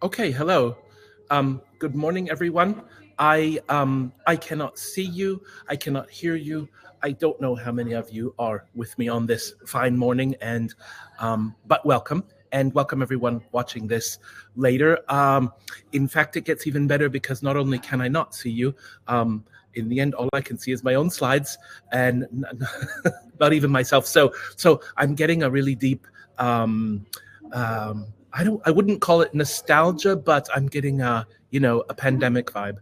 Okay, hello. Good morning, everyone. I cannot see you. I cannot hear you. I don't know how many of you are with me on this fine morning, and but welcome and welcome everyone watching this later. In fact, it gets even better because not only can I not see you, in the end, all I can see is my own slides and not even myself. So I'm getting a really deep. I wouldn't call it nostalgia, but I'm getting a pandemic vibe.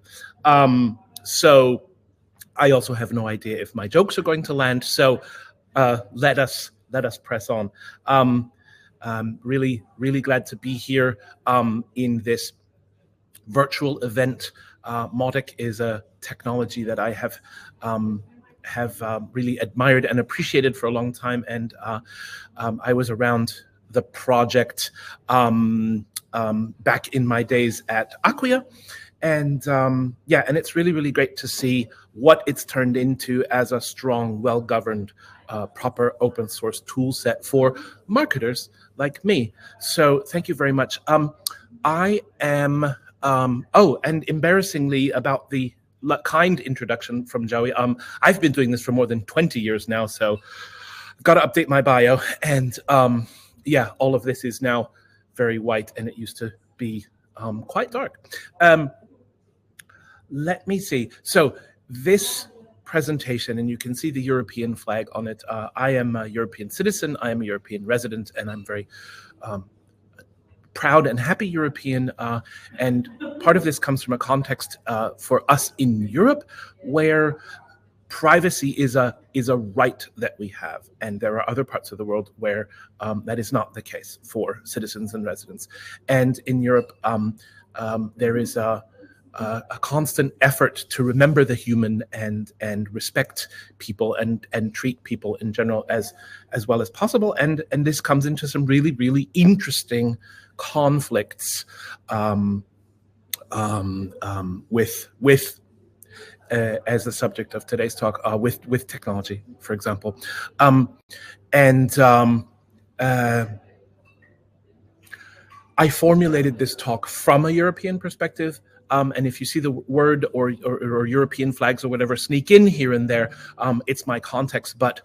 So I also have no idea if my jokes are going to land. So let us press on. Really glad to be here in this virtual event. Mautic is a technology that I have really admired and appreciated for a long time, and I was around the project back in my days at Acquia. And and it's really great to see what it's turned into as a strong, well-governed, proper open source tool set for marketers like me. So thank you very much. I am, and embarrassingly about the kind introduction from Joey, I've been doing this for more than 20 years now, so I've got to update my bio. And all of this is now very white, and it used to be quite dark. Let me see. So this presentation, and you can see the European flag on it. I am a European citizen. I am a European resident, and I'm very proud and happy European. And part of this comes from a context for us in Europe where privacy is a right that we have, and there are other parts of the world where that is not the case for citizens and residents. And in Europe, there is a constant effort to remember the human and respect people and treat people in general as well as possible. And this comes into some really interesting conflicts with as the subject of today's talk, with technology, for example. I formulated this talk from a European perspective. And if you see the word or European flags or whatever sneak in here and there, it's my context. But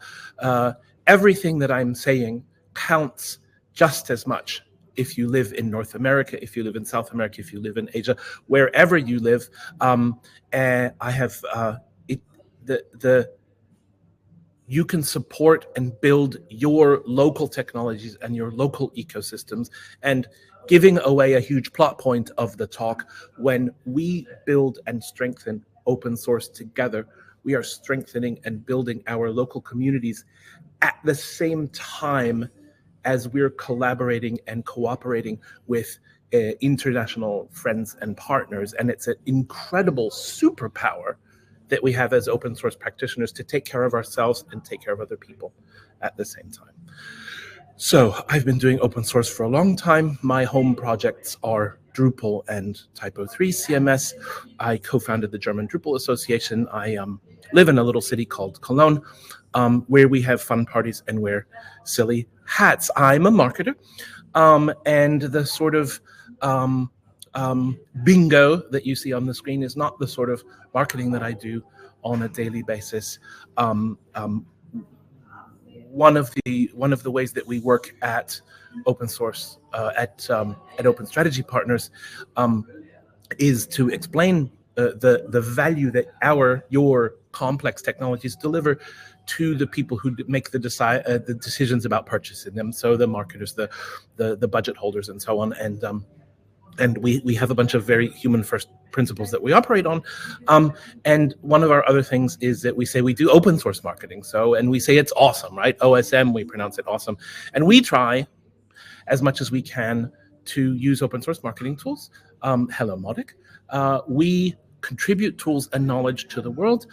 everything that I'm saying counts just as much if you live in North America, if you live in South America, if you live in Asia, wherever you live. I have you can support and build your local technologies and your local ecosystems. And giving away a huge plot point of the talk, when we build and strengthen open source together, we are strengthening and building our local communities at the same time as we're collaborating and cooperating with international friends and partners. And it's an incredible superpower that we have as open source practitioners to take care of ourselves and take care of other people at the same time. So I've been doing open source for a long time. My home projects are Drupal and Typo3 CMS. I co-founded the German Drupal Association. I live in a little city called Cologne, where we have fun parties and wear silly hats. I'm a marketer, and the sort of bingo that you see on the screen is not the sort of marketing that I do on a daily basis. One of the ways that we work at open source at Open Strategy Partners is to explain the value that your complex technologies deliver to the people who make the decisions about purchasing them. So the marketers, the budget holders, and so on. And we have a bunch of very human first principles that we operate on. And one of our other things is that we say we do open source marketing. And we say it's awesome, right? OSM, we pronounce it awesome. And we try as much as we can to use open source marketing tools. Hello, Mautic. We contribute tools and knowledge to the world.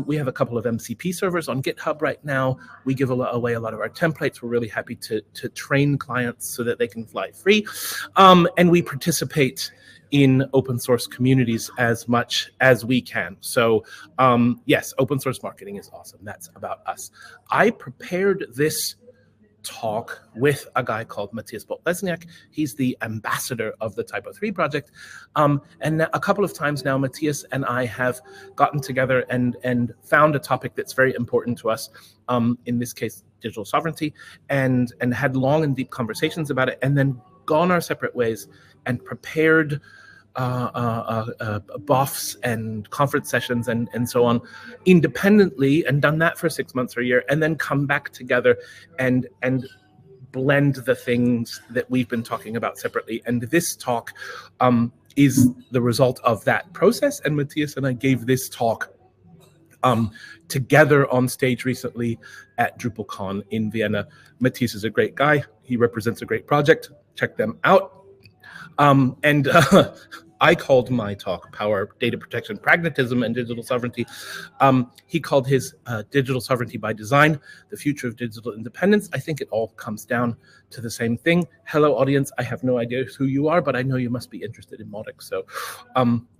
We have a couple of MCP servers on GitHub right now. We give away a lot of our templates. We're really happy to train clients so that they can fly free. And we participate in open source communities as much as we can. So yes, open source marketing is awesome. That's about us. I prepared this talk with a guy called Matthias Bolt-Lesniak. He's the ambassador of the Typo 3 project. And a couple of times now, Matthias and I have gotten together and found a topic that's very important to us, in this case, digital sovereignty, and had long and deep conversations about it, and then gone our separate ways and prepared BOFs and conference sessions and so on independently, and done that for 6 months or a year, and then come back together and blend the things that we've been talking about separately. And this talk is the result of that process. And Matthias and I gave this talk together on stage recently at DrupalCon in Vienna. Matthias is a great guy. He represents a great project. Check them out. I called my talk Power, Data Protection, Pragmatism, and Digital Sovereignty. He called his Digital Sovereignty by Design, the Future of Digital Independence. I think it all comes down to the same thing. Hello, audience. I have no idea who you are, but I know you must be interested in Mautic, so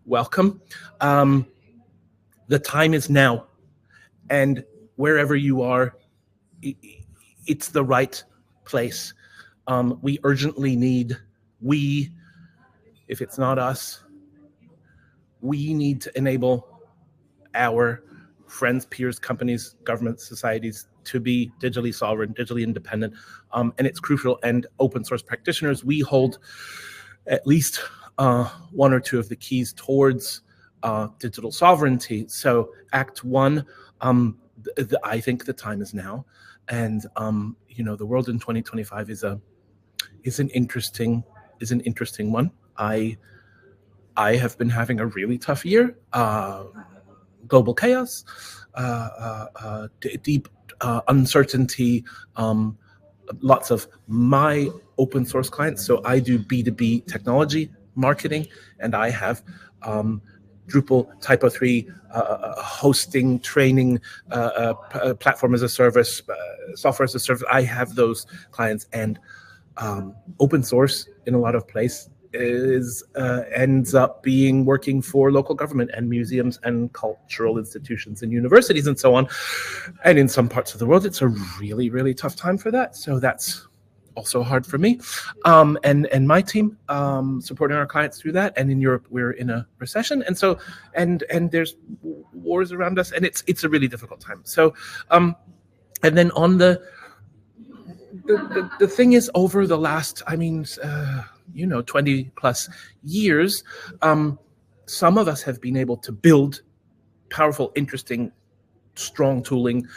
welcome. The time is now, and wherever you are, it's the right place. We urgently need, if it's not us, we need to enable our friends, peers, companies, governments, societies to be digitally sovereign, digitally independent, and it's crucial. And open source practitioners, we hold at least one or two of the keys towards digital sovereignty. So Act 1, I think the time is now, and the world in 2025 is an interesting one. I have been having a really tough year. Global chaos, deep uncertainty, lots of my open source clients. So I do B2B technology marketing, and I have Drupal, Typo 3, hosting, training, platform as a service, software as a service. I have those clients, and open source in a lot of places ends up being working for local government and museums and cultural institutions and universities and so on. And in some parts of the world, it's a really, really tough time for that. So that's also hard for me and my team, supporting our clients through that. And in Europe, we're in a recession, and so and there's wars around us, and it's a really difficult time. So and then on the thing is, over the last 20 plus years, some of us have been able to build powerful, interesting, strong tooling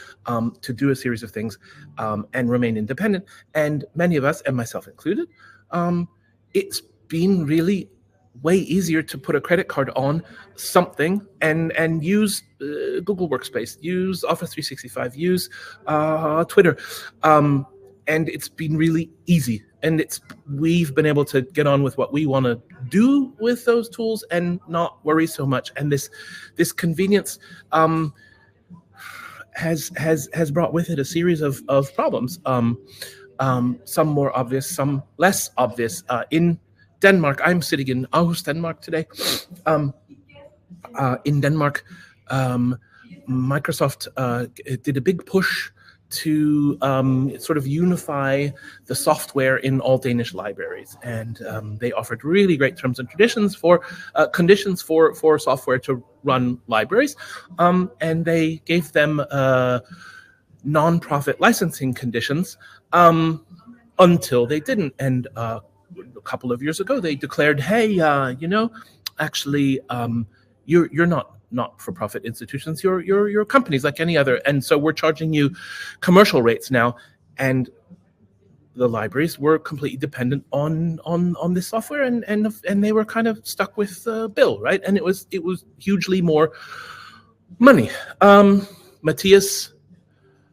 to do a series of things and remain independent. And many of us, and myself included, it's been really way easier to put a credit card on something and use Google Workspace, use Office 365, use Twitter. And it's been really easy. And we've been able to get on with what we want to do with those tools and not worry so much. And this convenience has brought with it a series of problems. Some more obvious, some less obvious. In Denmark, I'm sitting in Aarhus, Denmark today. In Denmark, Microsoft did a big push to sort of unify the software in all Danish libraries, and they offered really great terms and conditions for software to run libraries, and they gave them non-profit licensing conditions until they didn't. And a couple of years ago, they declared, hey, actually, you're not for profit institutions, you're companies like any other, and so we're charging you commercial rates now. And the libraries were completely dependent on this software, and they were kind of stuck with the bill, right? And it was hugely more money. Matthias,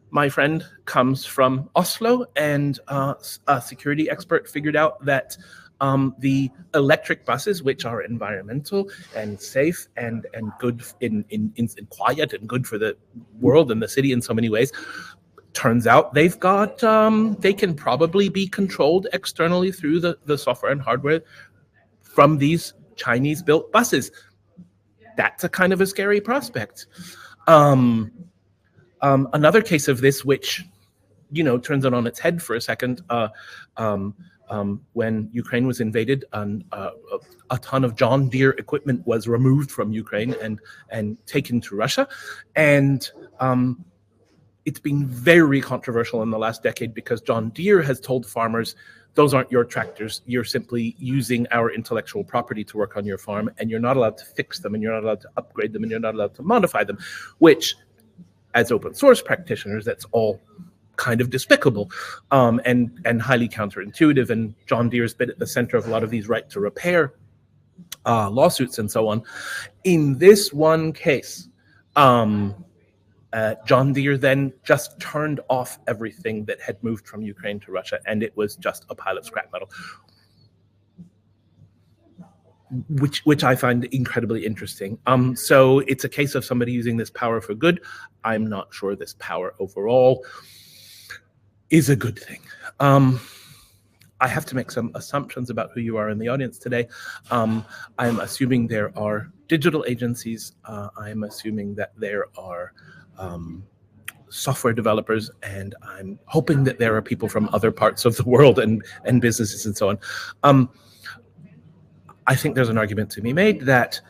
my friend, comes from Oslo, and a security expert figured out that the electric buses, which are environmental and safe and good in quiet and good for the world and the city in so many ways, turns out they've got they can probably be controlled externally through the software and hardware from these Chinese built buses. That's a kind of a scary prospect. Another case of this, which turns it on its head for a second. When Ukraine was invaded, a ton of John Deere equipment was removed from Ukraine and taken to Russia, and it's been very controversial in the last decade because John Deere has told farmers, those aren't your tractors. You're simply using our intellectual property to work on your farm, and you're not allowed to fix them, and you're not allowed to upgrade them, and you're not allowed to modify them, which, as open source practitioners, that's all kind of despicable and highly counterintuitive. And John Deere's been at the center of a lot of these right to repair lawsuits and so on. In this one case, John Deere then just turned off everything that had moved from Ukraine to Russia, and it was just a pile of scrap metal, which I find incredibly interesting. So it's a case of somebody using this power for good. I'm not sure this power overall is a good thing. I have to make some assumptions about who you are in the audience today. I'm assuming there are digital agencies. I'm assuming that there are software developers, and I'm hoping that there are people from other parts of the world and businesses and so on. I think there's an argument to be made that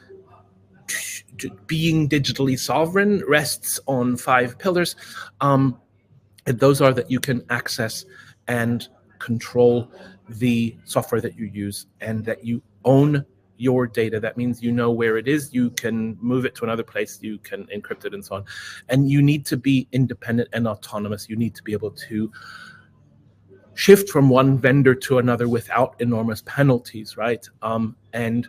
being digitally sovereign rests on 5 pillars. And those are that you can access and control the software that you use, and that you own your data. That means you know where it is, you can move it to another place, you can encrypt it and so on. And you need to be independent and autonomous. You need to be able to shift from one vendor to another without enormous penalties, right? And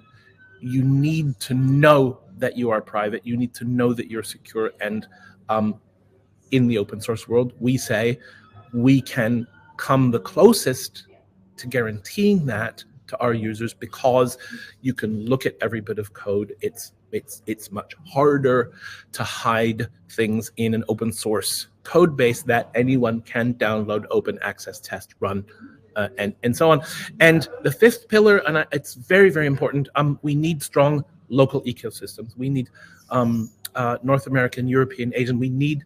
you need to know that you are private. You need to know that you're secure. And in the open source world, we say we can come the closest to guaranteeing that to our users because you can look at every bit of code. It's much harder to hide things in an open source code base that anyone can download, open access, test, run, and so on. And the 5th pillar, and it's very, very important, we need strong local ecosystems. We need North American, European, Asian. We need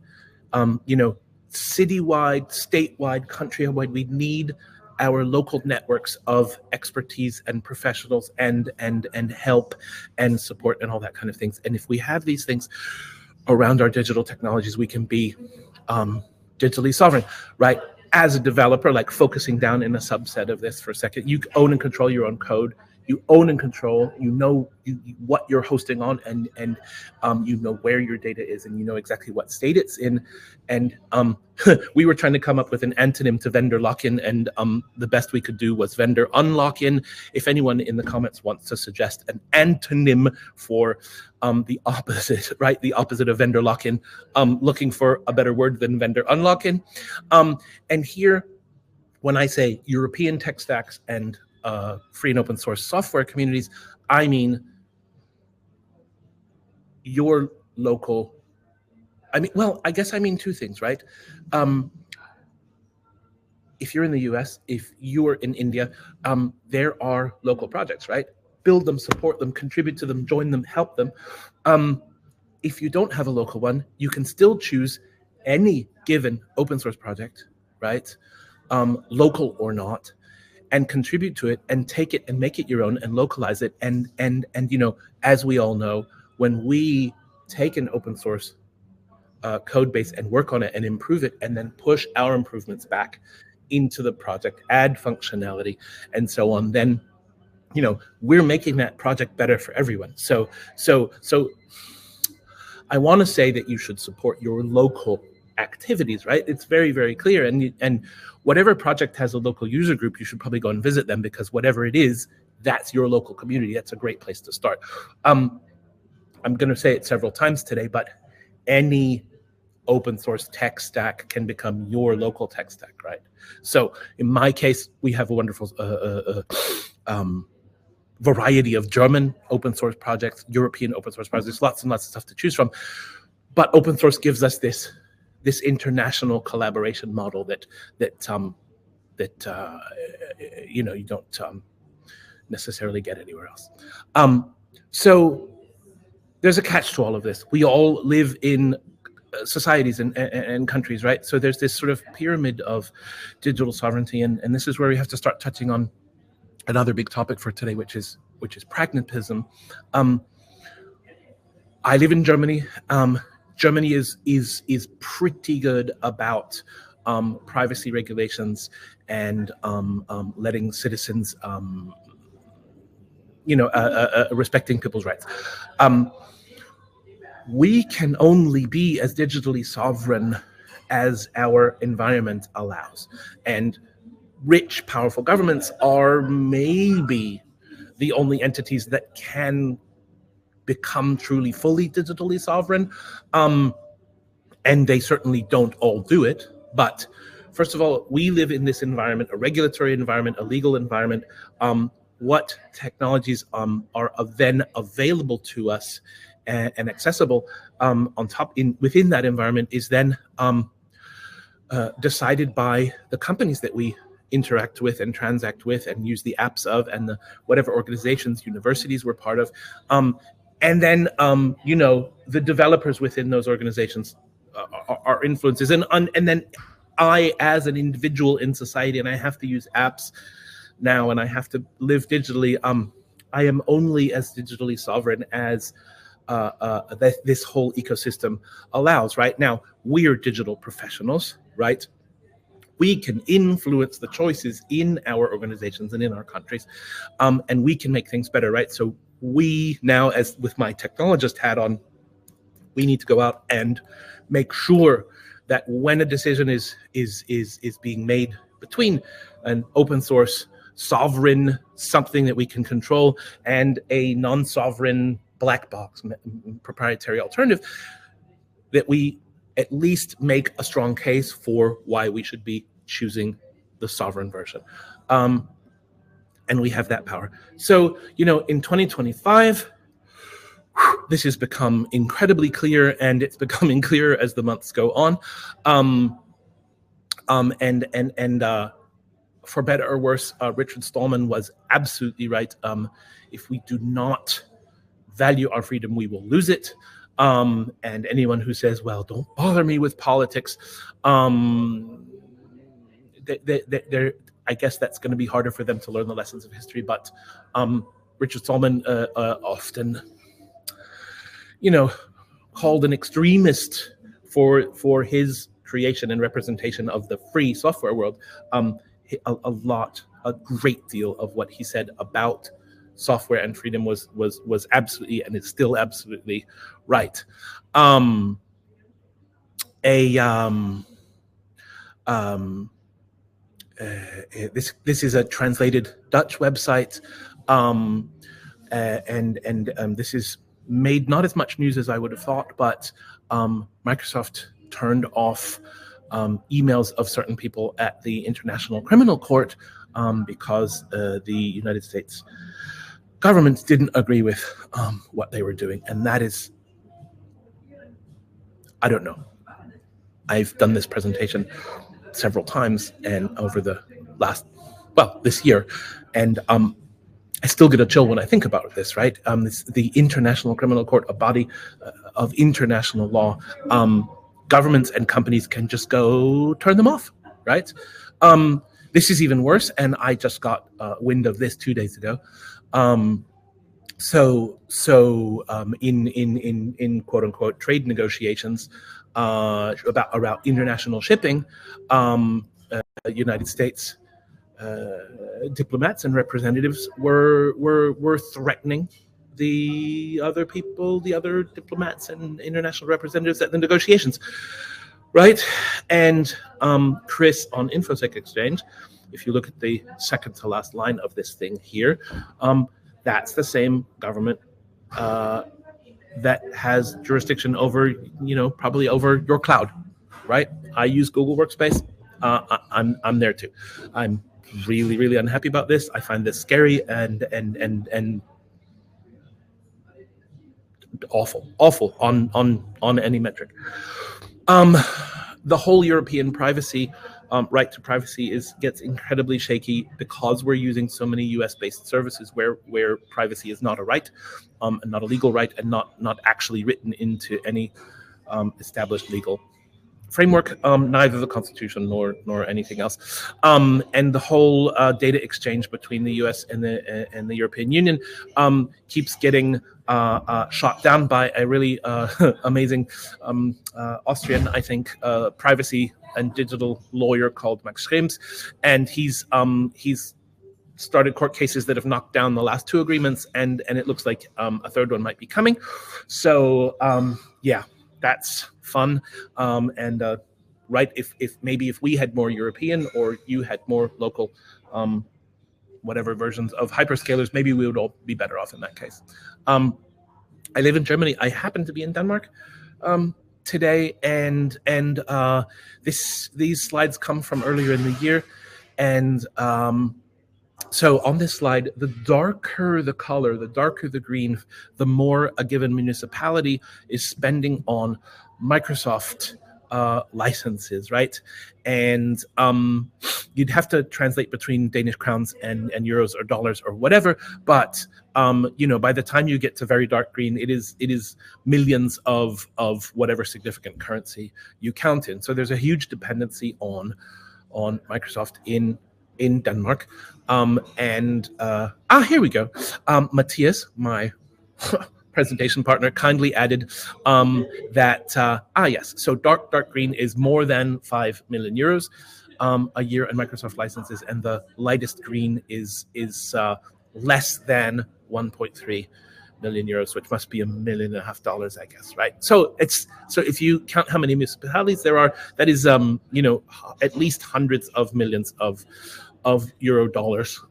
citywide, statewide, countrywide. We need our local networks of expertise and professionals and help and support and all that kind of things. And if we have these things around our digital technologies, we can be digitally sovereign, right? As a developer, like focusing down in a subset of this for a second, you own and control your own code. You own and control, you know what you're hosting on, and you know where your data is, and you know exactly what state it's in. And we were trying to come up with an antonym to vendor lock-in, and the best we could do was vendor unlock-in. If anyone in the comments wants to suggest an antonym for the opposite, right? The opposite of vendor lock-in, looking for a better word than vendor unlock-in. And here, when I say European tech stacks and free and open source software communities, I mean your local, I guess I mean 2 things, right? If you're in the US, if you're in India, there are local projects, right? Build them, support them, contribute to them, join them, help them. If you don't have a local one, you can still choose any given open source project, right? Local or not, and contribute to it and take it and make it your own and localize it. And as we all know, when we take an open source code base and work on it and improve it and then push our improvements back into the project, add functionality and so on, then we're making that project better for everyone. So I want to say that you should support your local activities, right? It's very, very clear. And whatever project has a local user group, you should probably go and visit them, because whatever it is, that's your local community. That's a great place to start. I'm going to say it several times today, but any open source tech stack can become your local tech stack, right? So in my case, we have a wonderful variety of German open source projects, European open source projects, lots and lots of stuff to choose from. But open source gives us this international collaboration model that you don't necessarily get anywhere else. So there's a catch to all of this. We all live in societies and countries, right? So there's this sort of pyramid of digital sovereignty, and this is where we have to start touching on another big topic for today, which is pragmatism. I live in Germany. Germany is pretty good about privacy regulations and letting citizens, respecting people's rights. We can only be as digitally sovereign as our environment allows. And rich, powerful governments are maybe the only entities that can become truly, fully digitally sovereign. And they certainly don't all do it. But first of all, we live in this environment, a regulatory environment, a legal environment. What technologies are then available to us and accessible within that environment is then decided by the companies that we interact with and transact with and use the apps of, and whatever organizations, universities we're part of. And then, the developers within those organizations are influences. And then I, as an individual in society, and I have to use apps now, and I have to live digitally, I am only as digitally sovereign as this whole ecosystem allows. Right now, we're digital professionals, right? We can influence the choices in our organizations and in our countries, and we can make things better, right? So we now, as with my technologist hat on, we need to go out and make sure that when a decision is being made between an open source, sovereign, something that we can control, and a non-sovereign black box proprietary alternative, that we at least make a strong case for why we should be choosing the sovereign version. And we have that power. So, in 2025, this has become incredibly clear, and it's becoming clearer as the months go on. For better or worse, Richard Stallman was absolutely right. If we do not value our freedom, we will lose it. And anyone who says, well, don't bother me with politics, I guess that's going to be harder for them to learn the lessons of history. But Richard Stallman often, called an extremist for his creation and representation of the free software world. A great deal of what he said about software and freedom was absolutely, and is still absolutely right. This is a translated Dutch website, and this is made not as much news as I would have thought, but Microsoft turned off emails of certain people at the International Criminal Court because the United States government didn't agree with what they were doing. And that is, I don't know. I've done this presentation several times and over the this year, and I still get a chill when I think about this, right? The International Criminal Court, a body of international law. Governments and companies can just go turn them off, right? This is even worse, and I just got wind of this 2 days ago. In quote unquote trade negotiations about international shipping, United States diplomats and representatives were threatening the other diplomats and international representatives at the negotiations, right? And Chris on InfoSec Exchange, if you look at the second to last line of this thing here, that's the same government that has jurisdiction over, probably over your cloud, right? I use Google Workspace. I'm there too. I'm really, really unhappy about this. I find this scary and awful on any metric. The whole European privacy right to privacy gets incredibly shaky because we're using so many US-based services where privacy is not a right, and not a legal right, and not actually written into any established legal framework, neither the Constitution nor anything else, and the whole data exchange between the U.S. and the European Union keeps getting shot down by a really amazing Austrian, I think, privacy and digital lawyer called Max Schrems, and he's started court cases that have knocked down the last two agreements, and it looks like a third one might be coming. So yeah, that's fun. And right, if we had more European or you had more local whatever versions of hyperscalers, maybe we would all be better off in that case. I live in Germany. I happen to be in Denmark today, and these slides come from earlier in the year, and so on this slide, the darker the color, the darker the green, the more a given municipality is spending on Microsoft licenses, right? And you'd have to translate between Danish crowns and euros or dollars or whatever, but by the time you get to very dark green, it is millions of whatever significant currency you count in. So there's a huge dependency on Microsoft in Denmark. Here we go. Matthias, my presentation partner, kindly added that, yes, so dark green is more than 5 million euros a year in Microsoft licenses, and the lightest green is less than 1.3 million euros, which must be $1.5 million, I guess, right? So if you count how many municipalities there are, that is at least hundreds of millions of euro dollars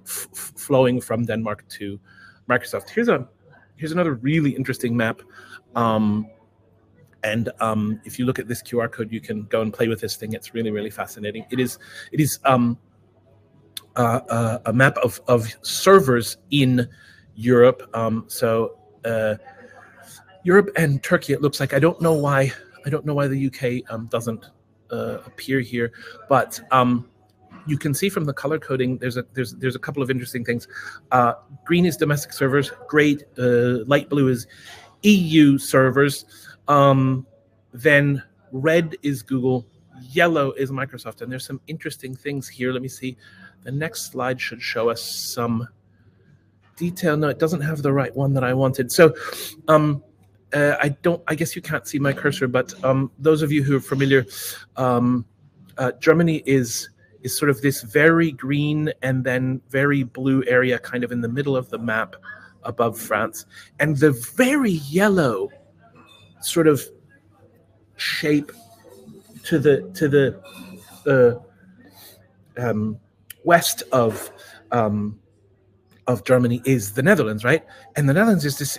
flowing from Denmark to Microsoft. Here's another really interesting map, and if you look at this QR code, you can go and play with this thing. It's really, really fascinating. It is a map of servers in Europe. Europe and Turkey, it looks like. I don't know why the UK doesn't appear here, but you can see from the color coding there's a couple of interesting things. Green is domestic servers, great. Light blue is EU servers. Then red is Google, yellow is Microsoft, and there's some interesting things here. Let me see. The next slide should show us some detail. No, it doesn't have the right one that I wanted. So I guess you can't see my cursor, but those of you who are familiar, Germany is sort of this very green and then very blue area kind of in the middle of the map above France. And the very yellow sort of shape to the west of Germany is the Netherlands, right? And the Netherlands is this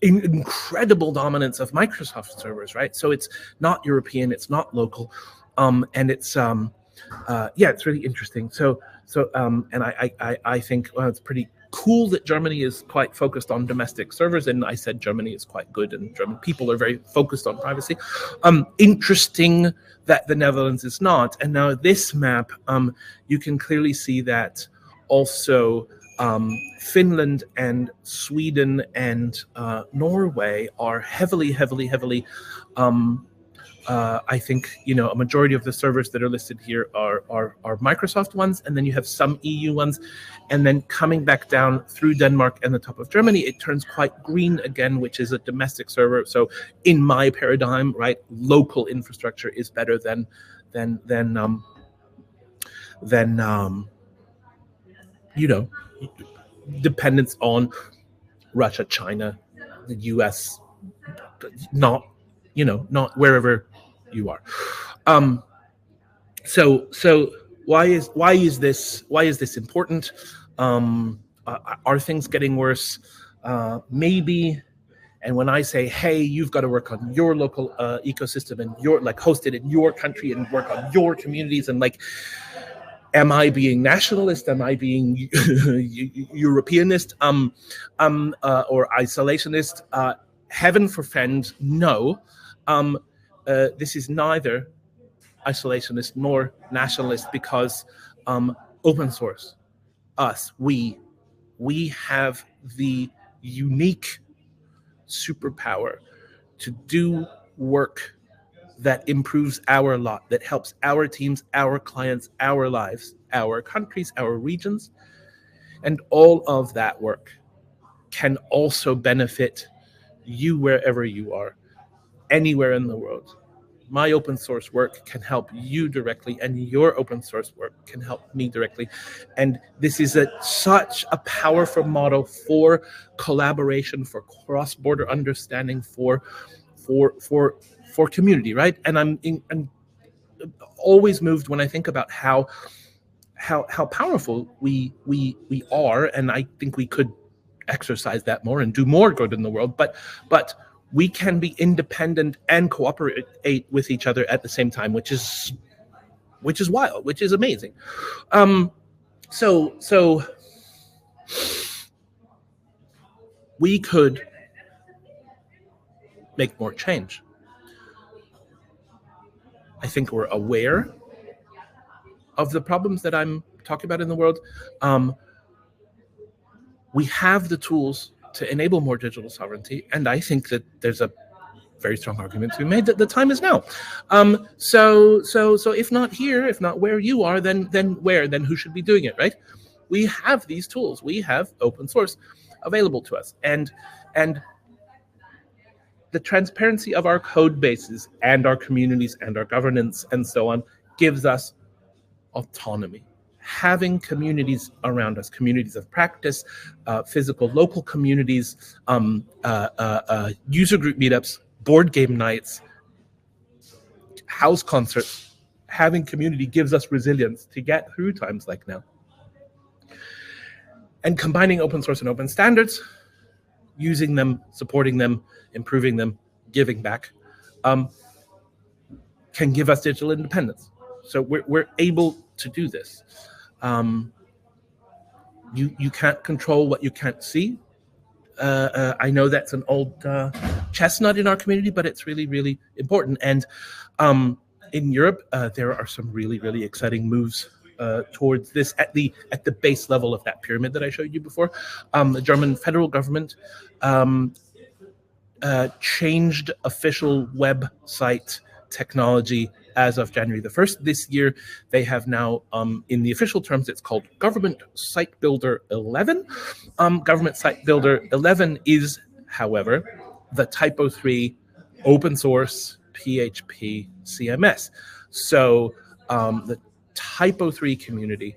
incredible dominance of Microsoft servers, right? So it's not European, it's not local, and it's it's really interesting. So and I think it's pretty cool that Germany is quite focused on domestic servers, and I said Germany is quite good, and German people are very focused on privacy. Interesting that the Netherlands is not. And now this map, you can clearly see that also Finland and Sweden and Norway are heavily I think a majority of the servers that are listed here are Microsoft ones, and then you have some EU ones, and then coming back down through Denmark and the top of Germany, it turns quite green again, which is a domestic server. So in my paradigm, right, local infrastructure is better than dependence on Russia, China, the US, not wherever you are. So why is this important? Are things getting worse? Maybe. And when I say, hey, you've got to work on your local ecosystem and your host it in your country and work on your communities, and am I being nationalist? Am I being Europeanist? Or isolationist? Heaven forfend, no. This is neither isolationist nor nationalist, because open source, we have the unique superpower to do work that improves our lot, that helps our teams, our clients, our lives, our countries, our regions. And all of that work can also benefit you wherever you are, anywhere in the world. My open source work can help you directly, and your open source work can help me directly. And this is such a powerful model for collaboration, for cross-border understanding, for community, right? And I'm always moved when I think about how powerful we are, and I think we could exercise that more and do more good in the world. But we can be independent and cooperate with each other at the same time, which is wild, which is amazing. So we could make more change. I think we're aware of the problems that I'm talking about in the world. We have the tools to enable more digital sovereignty, and I think that there's a very strong argument to be made that the time is now. So if not here, if not where you are, then where? Then who should be doing it, right? We have these tools. We have open source available to us, and the transparency of our code bases and our communities and our governance and so on gives us autonomy. Having communities around us, communities of practice, physical local communities, user group meetups, board game nights, house concerts, having community gives us resilience to get through times like now. And combining open source and open standards, using them, supporting them, improving them, giving back, can give us digital independence. So we're able to do this. You can't control what you can't see. I know that's an old chestnut in our community, but it's really, really important. And in Europe, there are some really, really exciting moves towards this at the base level of that pyramid that I showed you before. The German federal government changed official website technology as of January the 1st this year. They have now, in the official terms, it's called Government Site Builder 11. Government Site Builder 11 is, however, the Typo 3 open source PHP CMS. So the Typo 3 community,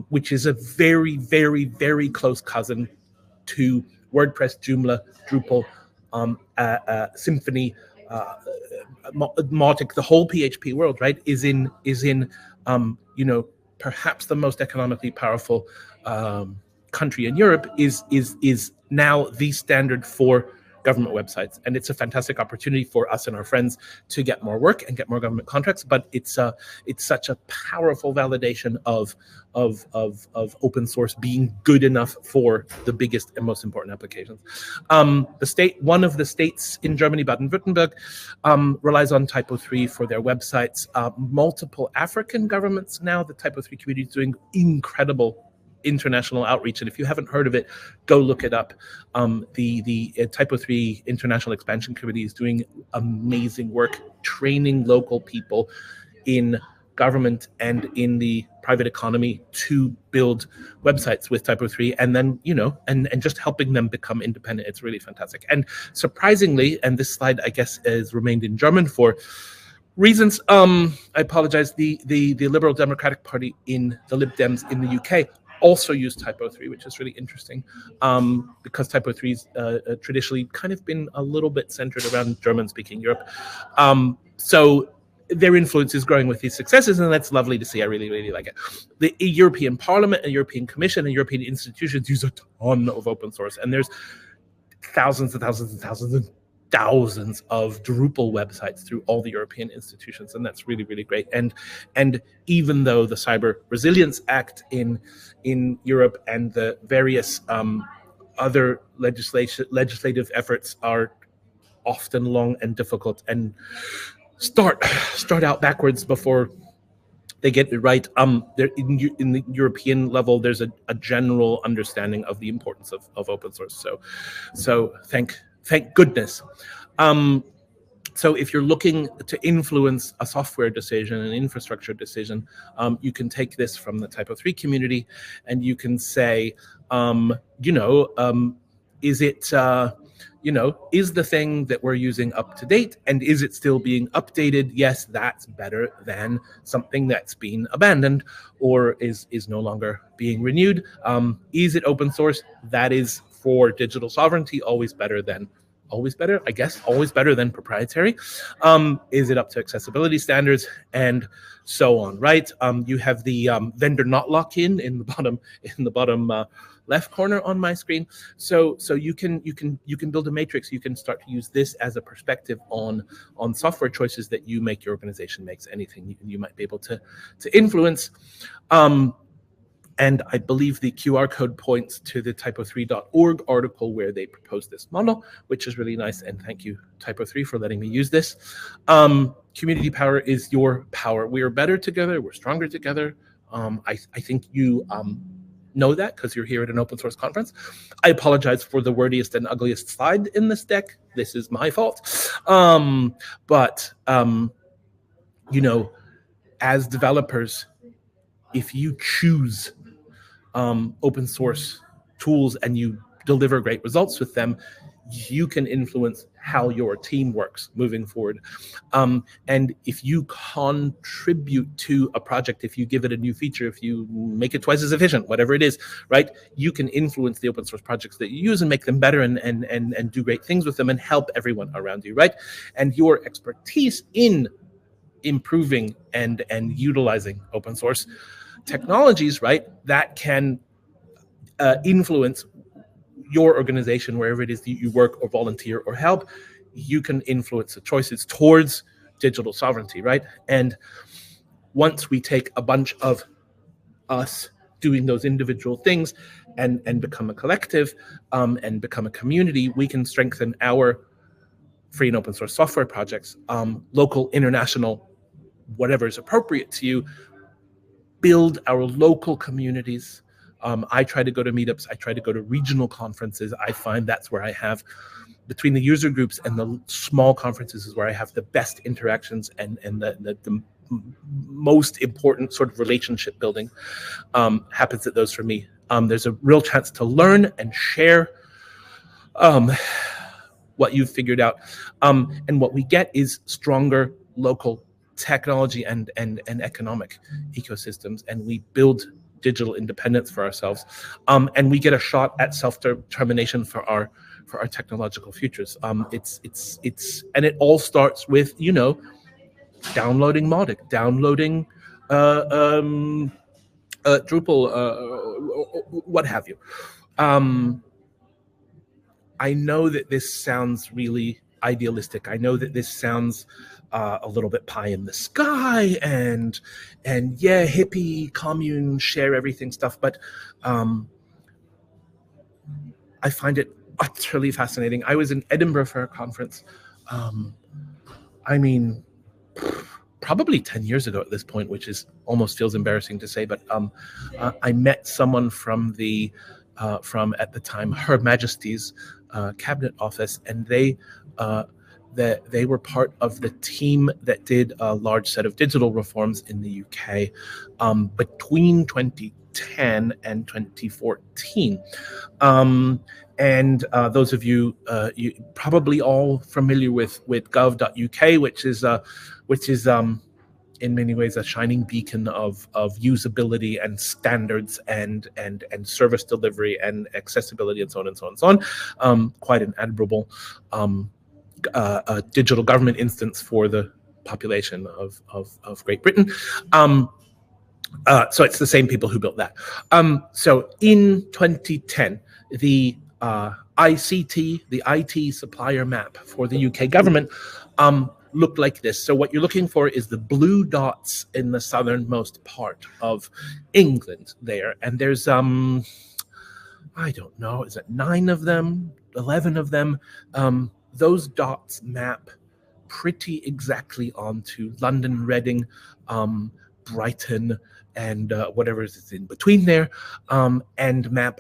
which is a very, very, very close cousin to WordPress, Joomla, Drupal, Symfony, Mautic, the whole PHP world, right, is in perhaps the most economically powerful country in Europe, is now the standard for government websites, and it's a fantastic opportunity for us and our friends to get more work and get more government contracts. But it's such a powerful validation of open source being good enough for the biggest and most important applications. One of the states in Germany, Baden-Württemberg, relies on Typo 3 for their websites. Multiple African governments now, the Typo 3 community is doing incredible international outreach, and if you haven't heard of it, go look it up. The Typo 3 International Expansion Committee is doing amazing work training local people in government and in the private economy to build websites with Typo 3, and then and just helping them become independent. It's really fantastic. And surprisingly, and this slide I guess has remained in German for reasons, I apologize, the Liberal Democratic Party in the Lib Dems in the UK also use Typo 3, which is really interesting, because Typo 3's traditionally kind of been a little bit centered around German-speaking Europe. So their influence is growing with these successes, and that's lovely to see. I really, really like it. The European Parliament and European Commission and European institutions use a ton of open source, and there's thousands and thousands and thousands and thousands of Drupal websites through all the European institutions, and that's really, really great. And even though the Cyber Resilience Act in Europe and the various other legislative efforts are often long and difficult and start out backwards before they get it right, there in the European level, there's a general understanding of the importance of open source. So thank goodness. So if you're looking to influence a software decision, an infrastructure decision, you can take this from the Typo 3 community, and you can say, is it, is the thing that we're using up to date, and is it still being updated? Yes, that's better than something that's been abandoned or is no longer being renewed. Is it open source? That is, for digital sovereignty, always better, I guess, always better than proprietary. Is it up to accessibility standards, and so on, right? You have the vendor not lock-in in the bottom left corner on my screen. So you can build a matrix. You can start to use this as a perspective on software choices that you make, your organization makes, anything you might be able to influence. And I believe the QR code points to the typo3.org article where they propose this model, which is really nice. And thank you, Typo3, for letting me use this. Community power is your power. We are better together. We're stronger together. I think you know that because you're here at an open source conference. I apologize for the wordiest and ugliest slide in this deck. This is my fault. But as developers, if you choose open source tools and you deliver great results with them, you can influence how your team works moving forward. And if you contribute to a project, if you give it a new feature, if you make it twice as efficient, whatever it is, right, you can influence the open source projects that you use and make them better and do great things with them and help everyone around you, right? And your expertise in improving and utilizing open source technologies, right, that can influence your organization, wherever it is that you work or volunteer or help. You can influence the choices towards digital sovereignty, right? And once we take a bunch of us doing those individual things and become a collective and become a community, we can strengthen our free and open source software projects, local, international, whatever is appropriate to you, build our local communities. I try to go to meetups. I try to go to regional conferences. I find that's where I have, between the user groups and the small conferences, is where I have the best interactions and the most important sort of relationship building happens at those for me. There's a real chance to learn and share what you've figured out. And what we get is stronger local technology and economic ecosystems, and we build digital independence for ourselves, and we get a shot at self-determination for our technological futures. It's and it all starts with downloading Mautic, downloading Drupal, what have you. I know that this sounds really idealistic. I know that this sounds a little bit pie in the sky and yeah, hippie, commune, share everything stuff, but I find it utterly fascinating. I was in Edinburgh for a conference. Probably 10 years ago at this point, which is almost feels embarrassing to say, but I met someone from at the time Her Majesty's Cabinet Office, and they were part of the team that did a large set of digital reforms in the UK between 2010 and 2014. And those of you probably all familiar with gov.uk, which is in many ways a shining beacon of usability and standards and service delivery and accessibility and so on and so on and so on. Quite an admirable digital government instance for the population of Great Britain. So it's the same people who built that. So in 2010, the ICT, the IT supplier map for the UK government looked like this. So what you're looking for is the blue dots in the southernmost part of England there. And there's, I don't know, is it 9 of them, 11 of them? Those dots map pretty exactly onto London, Reading, Brighton, and whatever is in between there, and map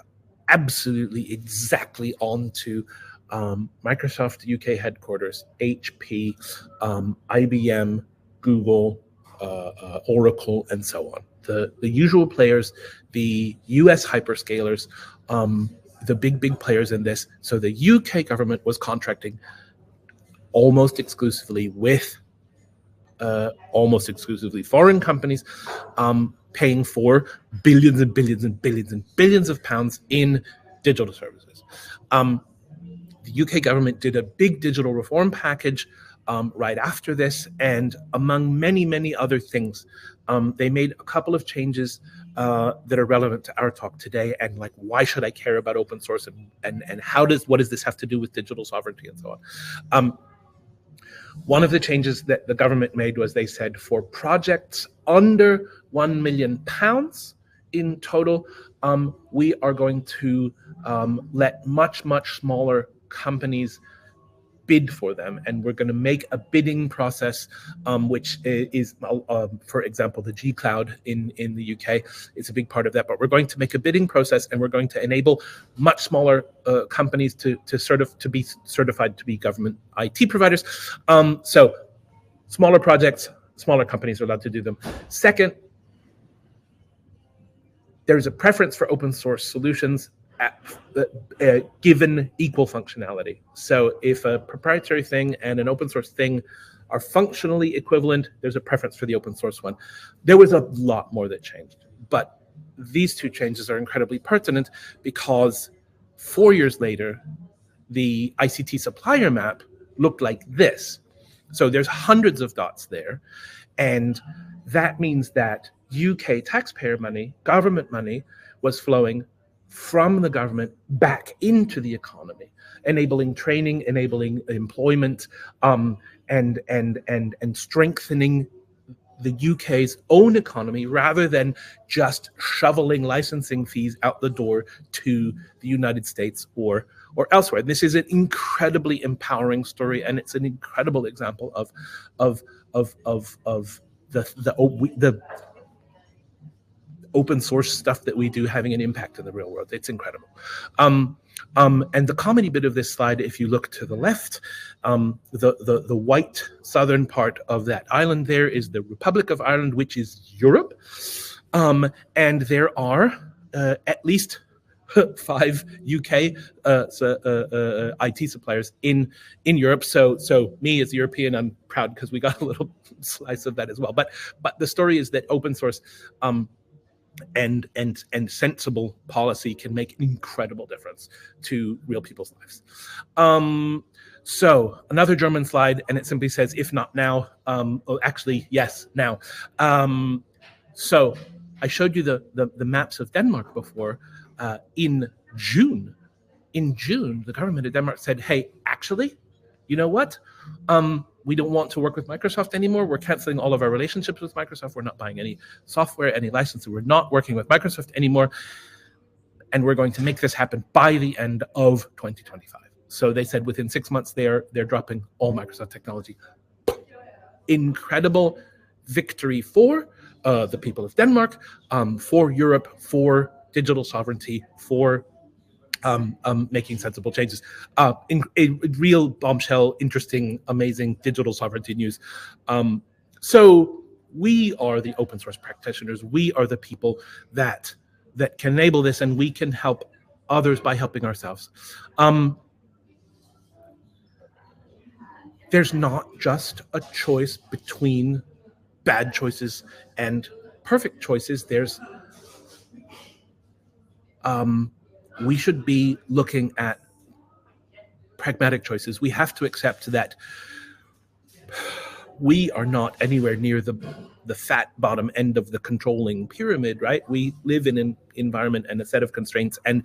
absolutely exactly onto Microsoft UK headquarters, HP, IBM, Google, Oracle, and so on. The usual players, the US hyperscalers, the big players in this. So the UK government was contracting almost exclusively with almost exclusively foreign companies, paying for billions and billions and billions and billions of pounds in digital services. The UK government did a big digital reform package right after this, and among many other things, they made a couple of changes that are relevant to our talk today, and like, why should I care about open source, and what does this have to do with digital sovereignty and so on. One of the changes that the government made was they said for projects under £1 million in total, we are going to let much smaller companies bid for them, and we're going to make a bidding process, which is, for example, the G Cloud in the UK is a big part of that. But we're going to make a bidding process, and we're going to enable much smaller companies to be certified to be government IT providers. So smaller projects, smaller companies are allowed to do them. Second, there's a preference for open source solutions given equal functionality. So if a proprietary thing and an open source thing are functionally equivalent, there's a preference for the open source one. There was a lot more that changed, but these two changes are incredibly pertinent because 4 years later, the ICT supplier map looked like this. So there's hundreds of dots there, and that means that UK taxpayer money, government money, was flowing from the government back into the economy, enabling training, enabling employment, and strengthening the UK's own economy rather than just shoveling licensing fees out the door to the United States or elsewhere. This is an incredibly empowering story, and it's an incredible example of the open source stuff that we do having an impact in the real world. It's incredible. And the comedy bit of this slide, if you look to the left, the white southern part of that island there is the Republic of Ireland, which is Europe. And there are at least 5 UK IT suppliers in Europe. So me as a European, I'm proud because we got a little slice of that as well. But the story is that open source and sensible policy can make an incredible difference to real people's lives. So another German slide, and it simply says, if not now, actually, yes, now. So I showed you the maps of Denmark before. In June, the government of Denmark said, hey, actually, you know what? We don't want to work with Microsoft anymore. We're canceling all of our relationships with Microsoft. We're not buying any software, any licenses. We're not working with Microsoft anymore. And we're going to make this happen by the end of 2025. So they said within 6 months, they're dropping all Microsoft technology. Incredible victory for the people of Denmark, for Europe, for digital sovereignty, for making sensible changes. In a real bombshell, interesting, amazing digital sovereignty news. So we are the open source practitioners. We are the people that can enable this, and we can help others by helping ourselves. There's not just a choice between bad choices and perfect choices. We should be looking at pragmatic choices. We have to accept that we are not anywhere near the fat bottom end of the controlling pyramid, right? We live in an environment and a set of constraints, and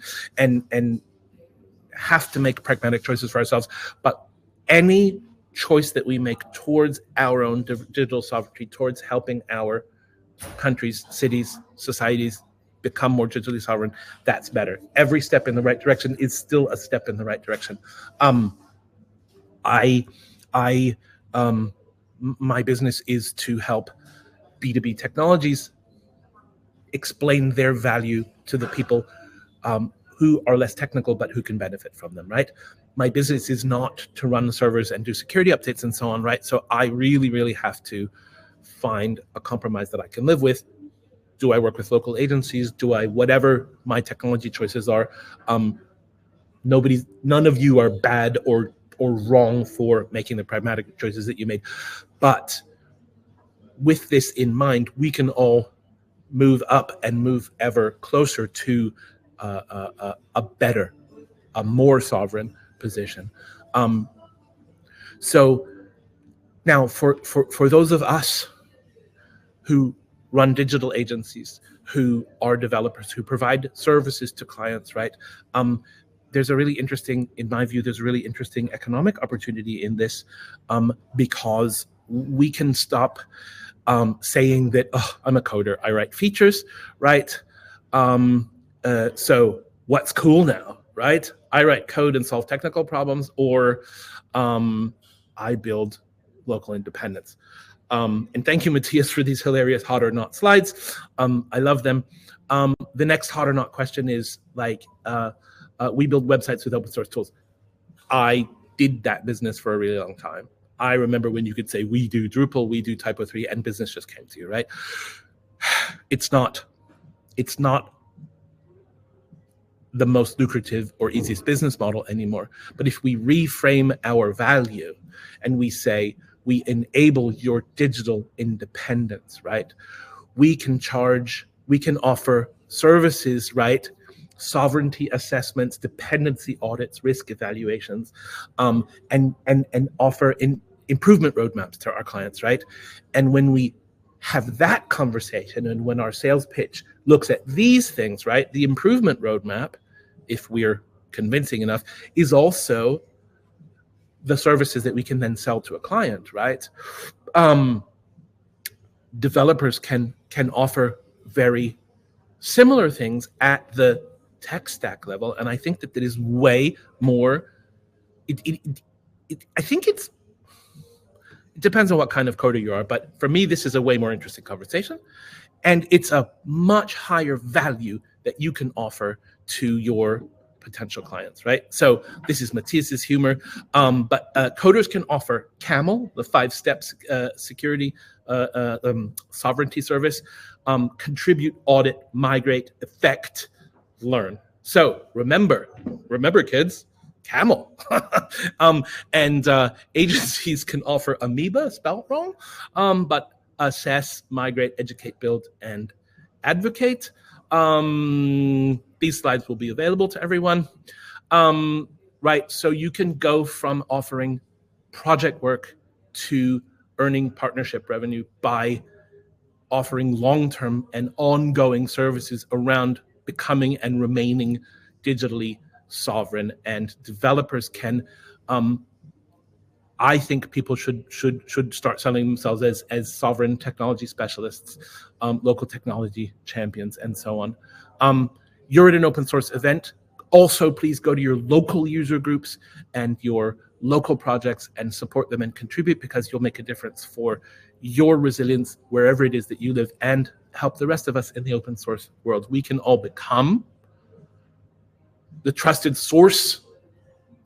have to make pragmatic choices for ourselves. But any choice that we make towards our own digital sovereignty, towards helping our countries, cities, societies become more digitally sovereign, that's better. Every step in the right direction is still a step in the right direction. My business is to help B2B technologies explain their value to the people who are less technical but who can benefit from them, right? My business is not to run the servers and do security updates and so on, right? So I really, really have to find a compromise that I can live with. Do I work with local agencies? Do I, whatever my technology choices are, none of you are bad or wrong for making the pragmatic choices that you made. But with this in mind, we can all move up and move ever closer to a better, a more sovereign position. So now for those of us who run digital agencies, who are developers, who provide services to clients, right? There's a really interesting, in my view, there's a really interesting economic opportunity in this, because we can stop saying that, oh, I'm a coder, I write features, right? So what's cool now, right? I write code and solve technical problems, or I build local independence. And thank you, Matthias, for these hilarious hot or not slides. I love them. The next hot or not question is like, we build websites with open source tools. I did that business for a really long time. I remember when you could say, we do Drupal, we do Typo 3, and business just came to you, right? It's not the most lucrative or easiest business model anymore. But if we reframe our value and we say, we enable your digital independence, right? We can offer services, right? Sovereignty assessments, dependency audits, risk evaluations, and offer improvement roadmaps to our clients, right? And when we have that conversation, and when our sales pitch looks at these things, right? The improvement roadmap, if we're convincing enough, is also the services that we can then sell to a client, right? Developers can offer very similar things at the tech stack level, and I think that is way more. I think it depends on what kind of coder you are, but for me, this is a way more interesting conversation, and it's a much higher value that you can offer to your potential clients, right? So this is Matthias's humor, but coders can offer CAML, the 5-step security sovereignty service, contribute, audit, migrate, effect, learn. So remember kids, CAML. And agencies can offer Amoeba, spelled wrong, but assess, migrate, educate, build, and advocate. These slides will be available to everyone. Right, so you can go from offering project work to earning partnership revenue by offering long-term and ongoing services around becoming and remaining digitally sovereign. And developers can, I think people should start selling themselves as sovereign technology specialists, local technology champions, and so on. You're at an open source event. Also, please go to your local user groups and your local projects and support them and contribute, because you'll make a difference for your resilience wherever it is that you live, and help the rest of us in the open source world. We can all become the trusted source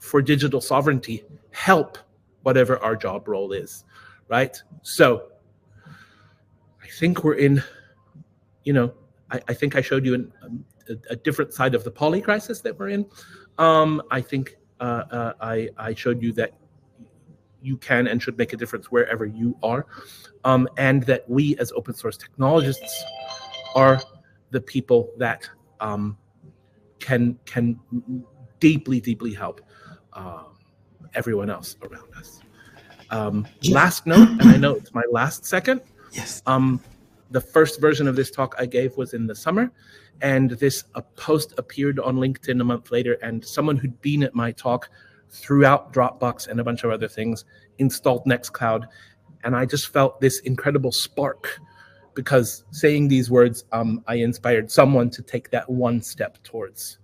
for digital sovereignty, help whatever our job role is, right? So I think we're in, I think I showed you a different side of the poly crisis that we're in. I think I showed you that you can and should make a difference wherever you are, and that we as open source technologists are the people that can deeply help everyone else around us. Last note, and I know it's my last second. Yes. The first version of this talk I gave was in the summer, and this post appeared on LinkedIn a month later, and someone who'd been at my talk throughout Dropbox and a bunch of other things installed Nextcloud, and I just felt this incredible spark, because saying these words, I inspired someone to take that one step towards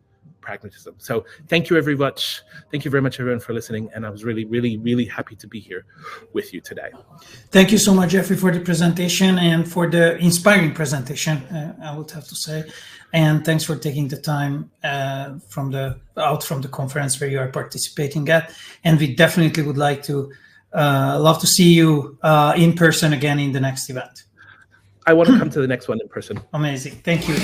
pragmatism. So thank you very much. Thank you very much, everyone, for listening. And I was really, really, really happy to be here with you today. Thank you so much, Jeffrey, for the presentation and for the inspiring presentation, I would have to say. And thanks for taking the time from the conference where you are participating at. And we definitely would like to love to see you in person again in the next event. I want to come to the next one in person. Amazing. Thank you.